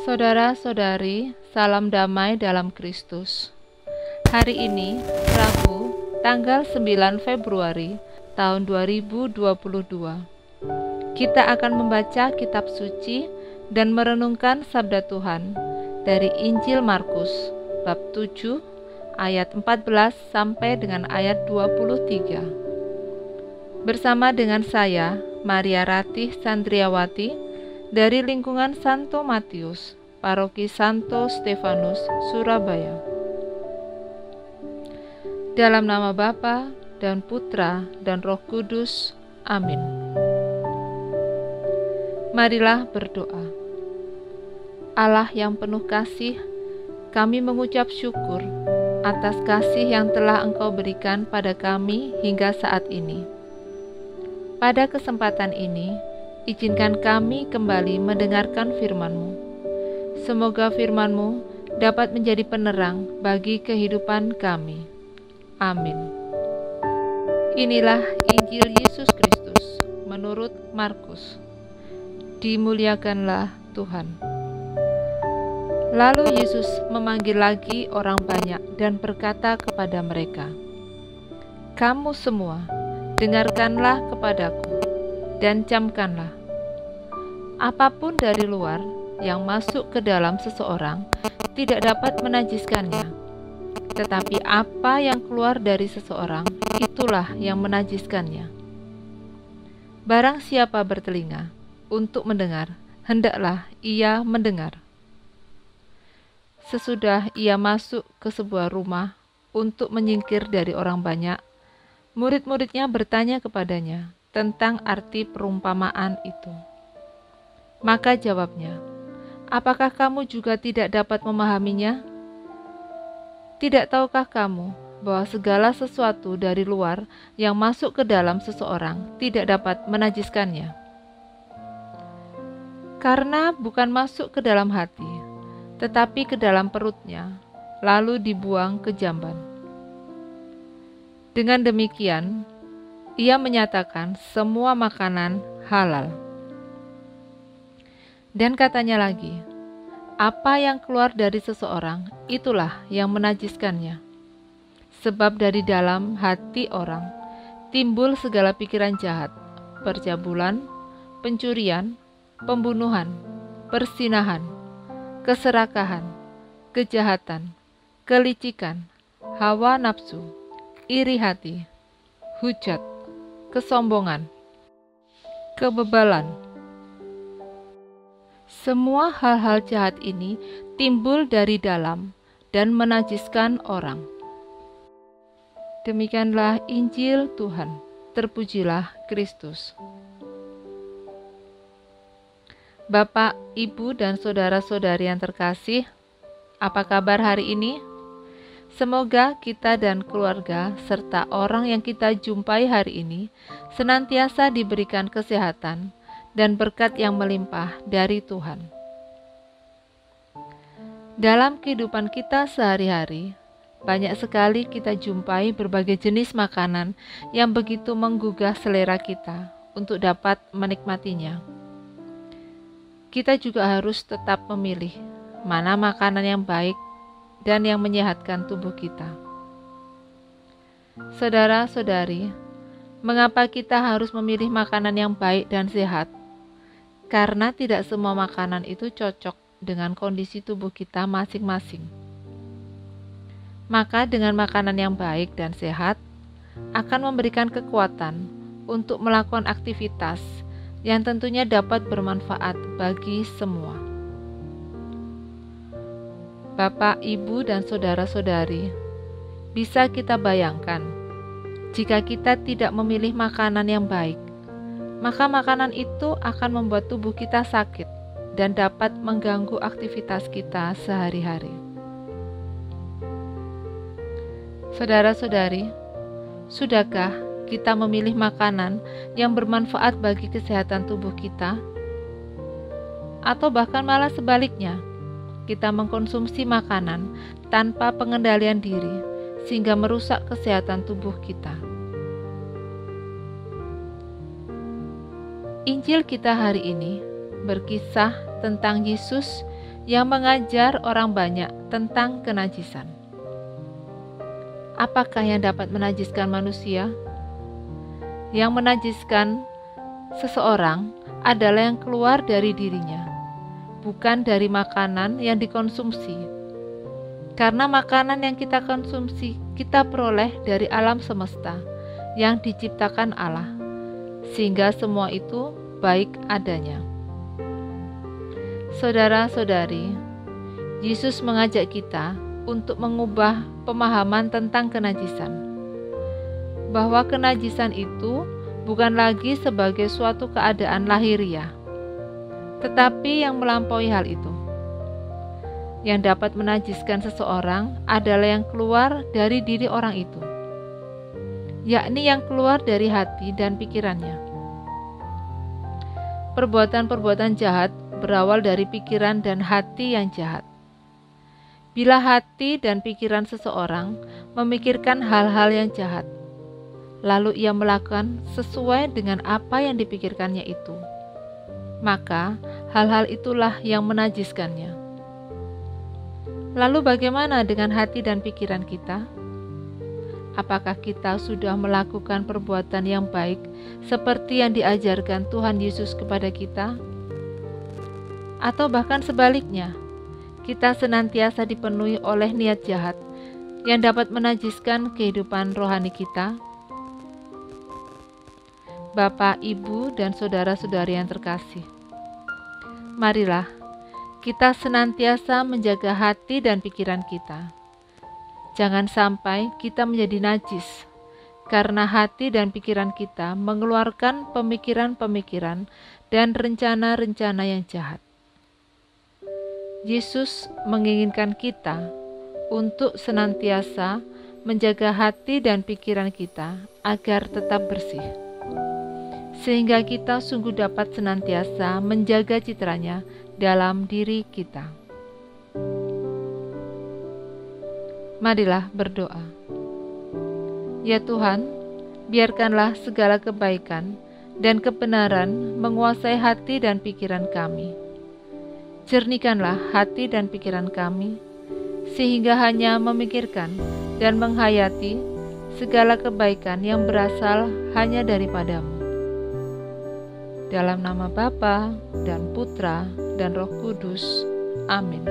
Saudara-saudari, salam damai dalam Kristus. Hari ini, Rabu, tanggal 9 Februari tahun 2022. Kita akan membaca kitab suci dan merenungkan sabda Tuhan dari Injil Markus bab 7 ayat 14 sampai dengan ayat 23. Bersama dengan saya, Maria Ratih Sandriawati, dari lingkungan Santo Matius, Paroki Santo Stefanus, Surabaya. Dalam nama Bapa dan Putra dan Roh Kudus. Amin. Marilah berdoa. Allah yang penuh kasih, kami mengucap syukur atas kasih yang telah Engkau berikan pada kami hingga saat ini. Pada kesempatan ini, izinkan kami kembali mendengarkan firman-Mu. Semoga firman-Mu dapat menjadi penerang bagi kehidupan kami. Amin. Inilah Injil Yesus Kristus menurut Markus. Dimuliakanlah Tuhan. Lalu Yesus memanggil lagi orang banyak dan berkata kepada mereka, "Kamu semua, dengarkanlah kepadaku dan camkanlah. Apapun dari luar yang masuk ke dalam seseorang tidak dapat menajiskannya, tetapi apa yang keluar dari seseorang, itulah yang menajiskannya. Barang siapa bertelinga untuk mendengar, hendaklah ia mendengar." Sesudah ia masuk ke sebuah rumah untuk menyingkir dari orang banyak, murid-muridnya bertanya kepadanya tentang arti perumpamaan itu. Maka jawabnya, "Apakah kamu juga tidak dapat memahaminya? Tidak tahukah kamu bahwa segala sesuatu dari luar yang masuk ke dalam seseorang tidak dapat menajiskannya? Karena bukan masuk ke dalam hati, tetapi ke dalam perutnya, lalu dibuang ke jamban." Dengan demikian, ia menyatakan semua makanan halal. Dan katanya lagi, apa yang keluar dari seseorang, itulah yang menajiskannya. Sebab dari dalam hati orang timbul segala pikiran jahat, percabulan, pencurian, pembunuhan, persinahan, keserakahan, kejahatan, kelicikan, hawa nafsu, iri hati, hujat, kesombongan, kebebalan. Semua hal-hal jahat ini timbul dari dalam dan menajiskan orang. Demikianlah Injil Tuhan. Terpujilah Kristus. Bapak, Ibu, dan saudara-saudari yang terkasih, apa kabar hari ini? Semoga kita dan keluarga serta orang yang kita jumpai hari ini senantiasa diberikan kesehatan dan berkat yang melimpah dari Tuhan. Dalam kehidupan kita sehari-hari, banyak sekali kita jumpai berbagai jenis makanan yang begitu menggugah selera kita untuk dapat menikmatinya. Kita juga harus tetap memilih mana makanan yang baik dan yang menyehatkan tubuh kita. Saudara-saudari, mengapa kita harus memilih makanan yang baik dan sehat? Karena tidak semua makanan itu cocok dengan kondisi tubuh kita masing-masing. Maka dengan makanan yang baik dan sehat akan memberikan kekuatan untuk melakukan aktivitas yang tentunya dapat bermanfaat bagi semua. Bapak, Ibu, dan saudara-saudari, bisa kita bayangkan jika kita tidak memilih makanan yang baik, maka makanan itu akan membuat tubuh kita sakit dan dapat mengganggu aktivitas kita sehari-hari. Saudara-saudari, sudahkah kita memilih makanan yang bermanfaat bagi kesehatan tubuh kita? Atau bahkan malah sebaliknya, kita mengkonsumsi makanan tanpa pengendalian diri sehingga merusak kesehatan tubuh kita. Injil kita hari ini berkisah tentang Yesus yang mengajar orang banyak tentang kenajisan. Apakah yang dapat menajiskan manusia? Yang menajiskan seseorang adalah yang keluar dari dirinya, bukan dari makanan yang dikonsumsi. Karena makanan yang kita konsumsi, kita peroleh dari alam semesta yang diciptakan Allah, sehingga semua itu baik adanya. Saudara-saudari, Yesus mengajak kita untuk mengubah pemahaman tentang kenajisan, bahwa kenajisan itu bukan lagi sebagai suatu keadaan lahiriah, tetapi yang melampaui hal itu. Yang dapat menajiskan seseorang adalah yang keluar dari diri orang itu, yakni yang keluar dari hati dan pikirannya. Perbuatan-perbuatan jahat berawal dari pikiran dan hati yang jahat. Bila hati dan pikiran seseorang memikirkan hal-hal yang jahat, lalu ia melakukan sesuai dengan apa yang dipikirkannya itu, maka hal-hal itulah yang menajiskannya. Lalu bagaimana dengan hati dan pikiran kita? Apakah kita sudah melakukan perbuatan yang baik seperti yang diajarkan Tuhan Yesus kepada kita? Atau bahkan sebaliknya, kita senantiasa dipenuhi oleh niat jahat yang dapat menajiskan kehidupan rohani kita? Bapak, Ibu, dan saudara-saudari yang terkasih, marilah kita senantiasa menjaga hati dan pikiran kita. Jangan sampai kita menjadi najis, karena hati dan pikiran kita mengeluarkan pemikiran-pemikiran dan rencana-rencana yang jahat. Yesus menginginkan kita untuk senantiasa menjaga hati dan pikiran kita agar tetap bersih, sehingga kita sungguh dapat senantiasa menjaga citranya dalam diri kita. Marilah berdoa. Ya Tuhan, biarkanlah segala kebaikan dan kebenaran menguasai hati dan pikiran kami. Jernihkanlah hati dan pikiran kami, sehingga hanya memikirkan dan menghayati segala kebaikan yang berasal hanya daripada-Mu. Dalam nama Bapa dan Putra dan Roh Kudus. Amin.